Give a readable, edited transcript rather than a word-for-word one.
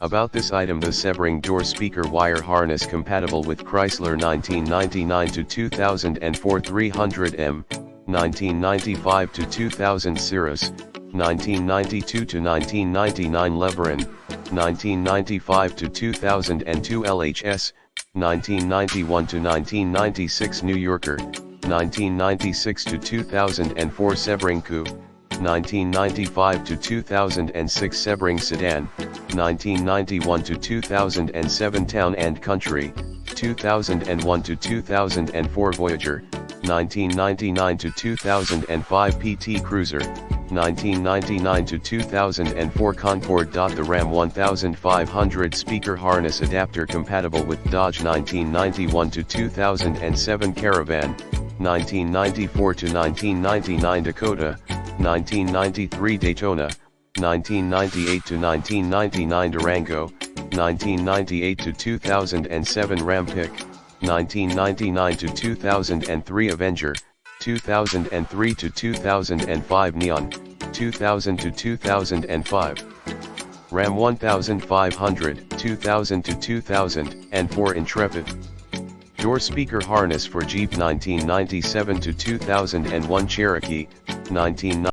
About this item: the Sebring door speaker wire harness compatible with Chrysler 1999 to 2004 300M, 1995 to 2000 Cirrus, 1992 to 1999 Lebaron, 1995 to 2002 LHS, 1991 to 1996 New Yorker, 1996 to 2004 Sebring Coupe, 1995 to 2006 Sebring Sedan, 1991 to 2007 Town and Country, 2001 to 2004 Voyager, 1999 to 2005 PT Cruiser, 1999 to 2004 Concorde. The Ram 1500 speaker harness adapter compatible with Dodge, 1991 to 2007 Caravan, 1994 to 1999 Dakota, 1993 Daytona, 1998 to 1999 Durango, 1998 to 2007 Rampik, 1999 to 2003 Avenger, 2003 to 2005 Neon, 2000 to 2005. Ram 1500, 2000 to 2004 Intrepid. Door speaker harness for Jeep, 1997 to 2001 Cherokee, 1990.